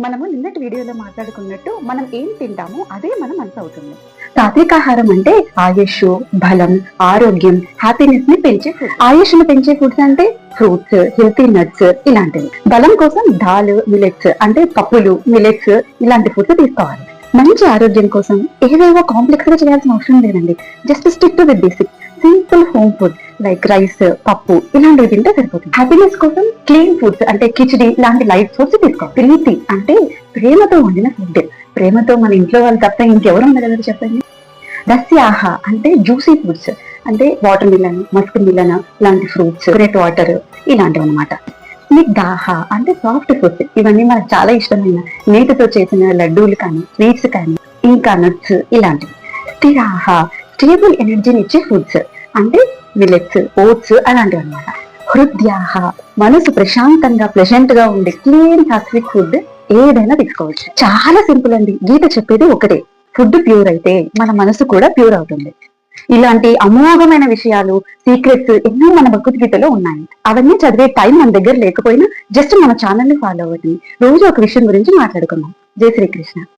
మనము నిన్నటి వీడియోలో మాట్లాడుకున్నట్టు మనం ఏం తింటామో అదే మన మనసు అవుతుంది. సాత్వికాహారం అంటే ఆయుష్, బలం, ఆరోగ్యం, హ్యాపీనెస్ ని పెంచే ఫుడ్. ఆయుష్ ని పెంచే ఫుడ్స్ అంటే ఫ్రూట్స్, హెల్తీ నట్స్ ఇలాంటివి. బలం కోసం దాల్, మిలెట్స్ అంటే పప్పులు, మిలెట్స్ ఇలాంటి ఫుడ్స్ తీసుకోవాలి. మంచి ఆరోగ్యం కోసం ఏవేవో కాంప్లెక్స్ గా చేయాల్సిన అవసరం లేదండి. Just stick to with basic simple home food like rice, పప్పు ఇలాంటివి తింటే సరిపోతుంది. హ్యాపీనెస్ కోసం క్లీన్ ఫుడ్స్ అంటే కిచిడి లాంటి లైట్ ఫుడ్స్ తీసుకోవాలి. ప్రీతి అంటే ప్రేమతో వండిన ఫుడ్. ప్రేమతో మన ఇంట్లో వాళ్ళు తప్ప ఇంకెవరు ఉండగలరు చెప్పండి. దస్యాహ అంటే జ్యూసీ ఫుడ్స్ అంటే వాటర్ మిలన్, మస్క్ మిలన్ లాంటి ఫ్రూట్స్, గ్రేట్ వాటర్ ఇలాంటివి అనమాట. స్నిగ్ధాహ అంటే సాఫ్ట్ ఫుడ్స్. ఇవన్నీ మనకు చాలా ఇష్టమైన నీటితో చేసిన లడ్డూలు కానీ, స్వీట్స్ కానీ, ఇంకా నట్స్ ఇలాంటివి. స్థిరాహ స్టేబుల్ ఎనర్జీని ఇచ్చే ఫుడ్స్ అంటే మిలెట్స్, ఓట్స్ అలాంటివి అనమాట. హృద్యాహ మనసు ప్రశాంతంగా ప్లెజెంట్ గా ఉండే క్లీన్ సాత్విక్ ఫుడ్ ఏదైనా తీసుకోవచ్చు. చాలా సింపుల్ అండి. గీత చెప్పేది ఒకటే, ఫుడ్ ప్యూర్ అయితే మన మనసు కూడా ప్యూర్ అవుతుంది. ఇలాంటి అమోఘమైన విషయాలు, సీక్రెట్స్ ఎన్నో మన భగవద్గీతలో ఉన్నాయి. అవన్నీ చదివే టైం మన దగ్గర లేకపోయినా జస్ట్ మన ఛానల్ ని ఫాలో అవ్వండి. రోజు ఒక విషయం గురించి మాట్లాడుకుందాం. జై శ్రీకృష్ణ.